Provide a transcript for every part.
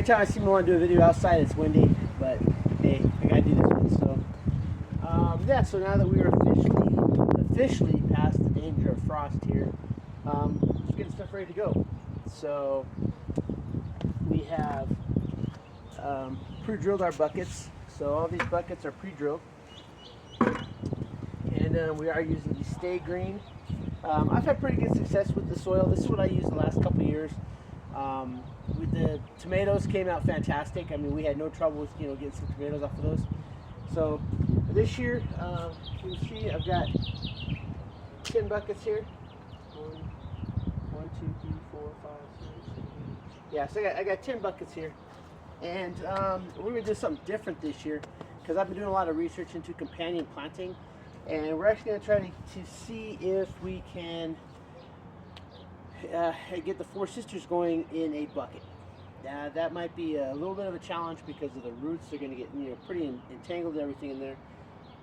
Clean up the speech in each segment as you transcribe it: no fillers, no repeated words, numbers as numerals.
time I seem to want to do a video outside, it's windy, but hey, I gotta do this one. So, yeah. So now that we are officially past the danger of frost here, just getting stuff ready to go. So we have pre-drilled our buckets. So all these buckets are pre-drilled, and we are using the Stay Green. I've had pretty good success with the soil. This is what I used the last couple of years. With the tomatoes came out fantastic. I mean, we had no trouble with getting some tomatoes off of those. So this year, you can see I've got 10 buckets here. One, 2, 3, 4, 5, 6, 7, 8. Yeah, so I got 10 buckets here, and we're gonna do something different this year because I've been doing a lot of research into companion planting, and we're actually gonna try to see if we can get the Four Sisters going in a bucket. That might be a little bit of a challenge because of the roots. They're going to get pretty entangled and everything in there.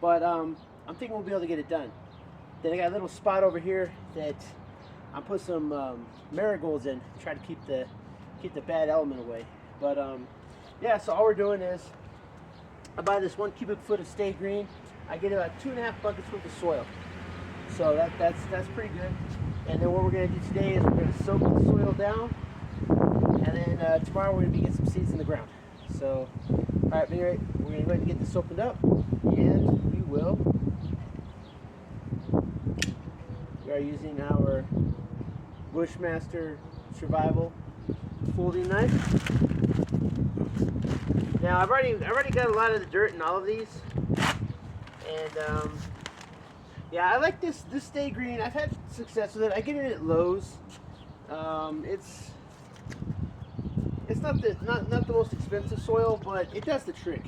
But I'm thinking we'll be able to get it done. Then I got a little spot over here that I put some marigolds in to try to keep the bad element away. But yeah, so all we're doing is I buy this 1 cubic foot of Stay Green. I get about 2.5 buckets worth of soil. So that's pretty good. And then what we're going to do today is we're going to soak the soil down, and then tomorrow we're going to get some seeds in the ground. So, all right, anyway, we're going to go ahead and get this opened up, and we are using our Bushmaster Survival folding knife. Now I've already got a lot of the dirt in all of these, and yeah, I like this Stay Green. I've had success with it. I get it at Lowe's. It's not the most expensive soil, but it does the trick.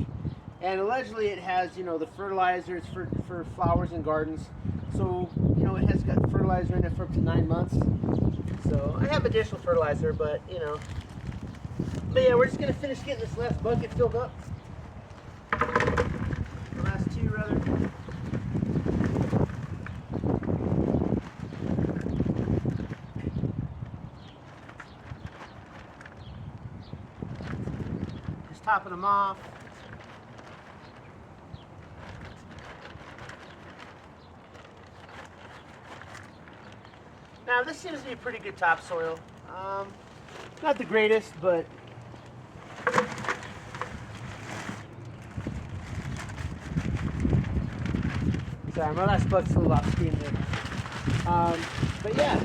And allegedly, it has the fertilizer. It's for flowers and gardens. So it has got fertilizer in it for up to 9 months. So I have additional fertilizer, but But yeah, we're just gonna finish getting this last bucket filled up. The last 2 rather. Topping them off. Now this seems to be pretty good topsoil. Not the greatest, but sorry, my last bucket's a little off steam there. But yeah,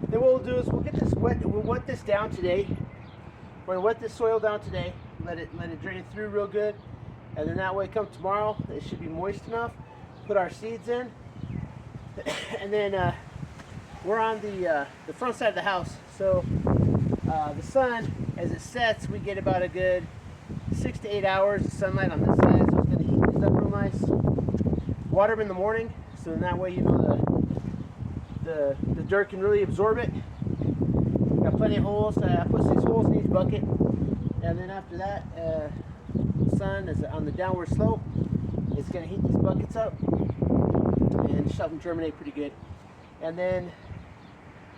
then what we'll do is we'll get this wet. We'll wet this down today. We're gonna wet this soil down today, let it drain through real good, and then that way come tomorrow it should be moist enough. Put our seeds in, and then we're on the front side of the house. So the sun, as it sets, we get about a good 6 to 8 hours of sunlight on this side, so it's gonna heat these up real nice. Water them in the morning, so in that way the dirt can really absorb it. Got plenty of holes. I put 6 holes in each bucket, and then after that, the sun is on the downward slope. It's going to heat these buckets up and help them germinate pretty good. And then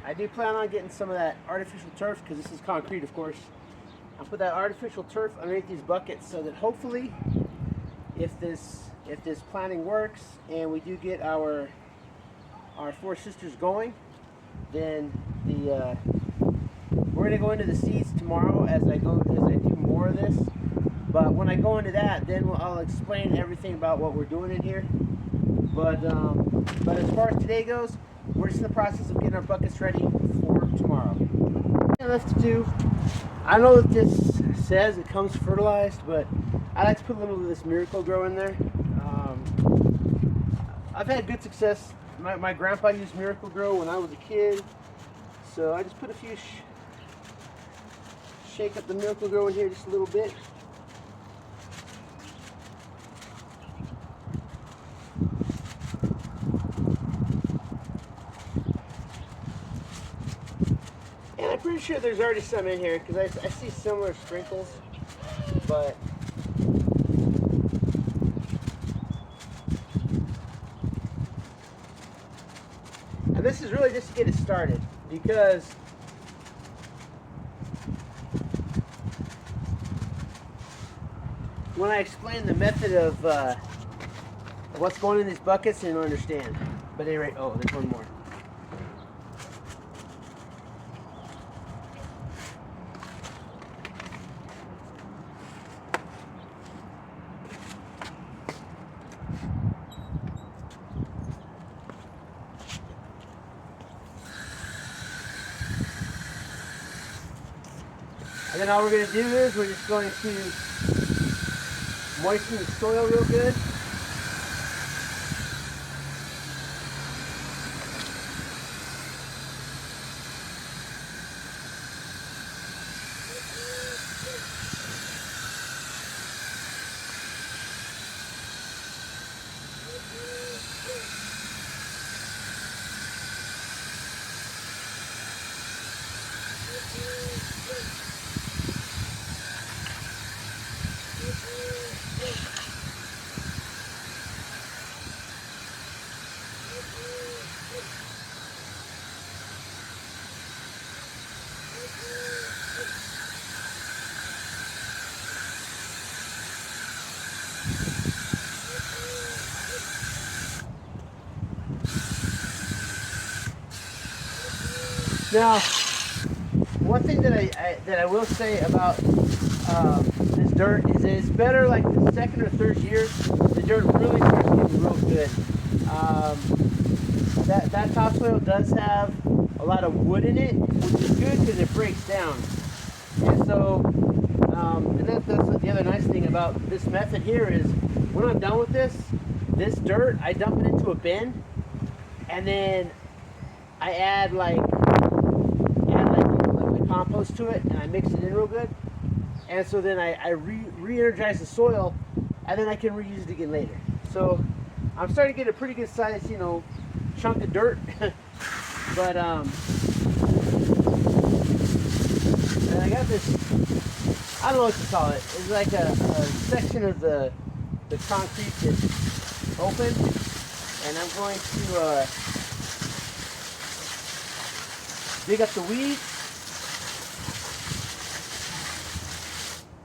I do plan on getting some of that artificial turf, because this is concrete, of course. I'll put that artificial turf underneath these buckets so that hopefully, if this planting works and we do get our Four Sisters going, then we're gonna go into the seeds tomorrow as I do more of this. But when I go into that, then I'll explain everything about what we're doing in here. But as far as today goes, we're just in the process of getting our buckets ready for tomorrow. Left to do. I know that this says it comes fertilized, but I like to put a little of this Miracle-Gro in there. I've had good success. My grandpa used Miracle-Gro when I was a kid, so I just put a few. Shake up the Miracle-Gro in here just a little bit. And I'm pretty sure there's already some in here because I see similar sprinkles, but and this is really just to get it started, because when I explain the method of what's going in these buckets, then you'll understand. But anyway, oh, there's one more. And then all we're going to do is we're just going to moisten the soil real good. Now, one thing that I will say about this dirt is that it's better like the second or third year. The dirt really starts getting real good. That topsoil does have a lot of wood in it, which is good because it breaks down. And so, and that's the other nice thing about this method here is when I'm done with this dirt, I dump it into a bin, and then I add like compost to it, and I mix it in real good, and so then I re-energize the soil, and then I can reuse it again later. So I'm starting to get a pretty good size, chunk of dirt. But and I got this, I don't know what to call it. It's like a section of the concrete that's open, and I'm going to dig up the weeds.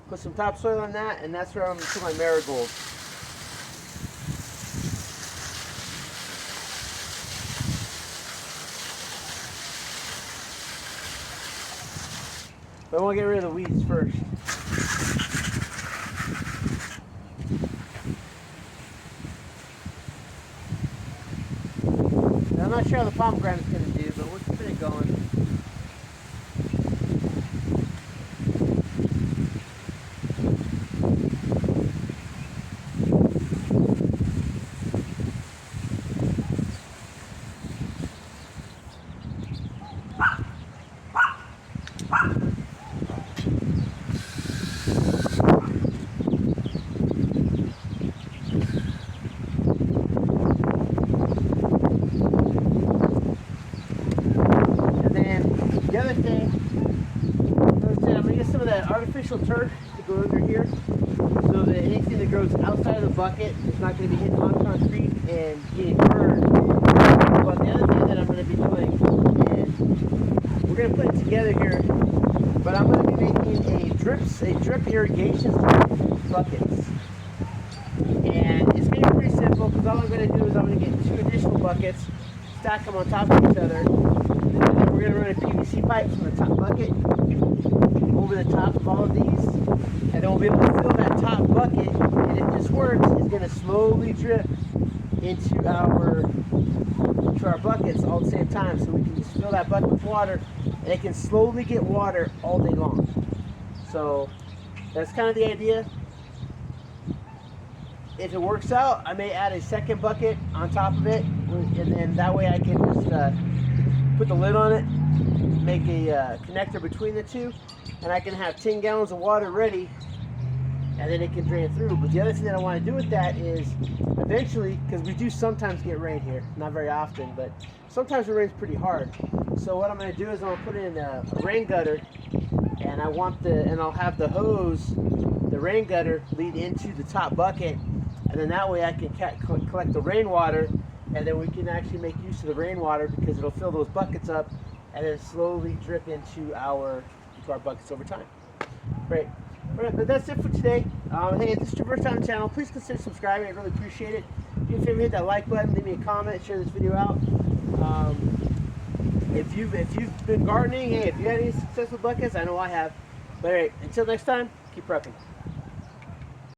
Put some topsoil on that, and that's where I'm going to put my marigolds. But I want to get rid of the weeds first. Now, I'm not sure how the pomegranate's going to do, but we're keeping it going. Artificial turf to go under here so that anything that grows outside of the bucket is not going to be hitting on concrete and getting burned. But the other thing that I'm going to be doing is we're going to put it together here, but I'm going to be making a drip irrigation buckets. And it's going to be pretty simple because all I'm going to do is I'm going to get 2 additional buckets, stack them on top of each other, and then we're going to run a PVC pipe from the top bucket over the top of all of these, and then we'll be able to fill that top bucket, and if this works, it's going to slowly drip into our buckets all at the same time, so we can just fill that bucket with water, and it can slowly get water all day long. So that's kind of the idea. If it works out, I may add a second bucket on top of it, and then that way I can just put the lid on it, make a connector between the two, and I can have 10 gallons of water ready, and then it can drain through. But the other thing that I want to do with that is eventually, because we do sometimes get rain here, not very often, but sometimes it rains pretty hard. So what I'm going to do is I'm going to put in a rain gutter, and I'll have the hose, the rain gutter, lead into the top bucket, and then that way I can collect the rainwater, and then we can actually make use of the rainwater because it'll fill those buckets up, and then slowly drip into our buckets over time. Great. Alright, but that's it for today. Hey, if this is your first time on the channel, please consider subscribing. I really appreciate it. Do me a favor, hit that like button, leave me a comment, share this video out. If you've been gardening, hey, if you had any success with buckets, I know I have. But alright, until next time, keep prepping.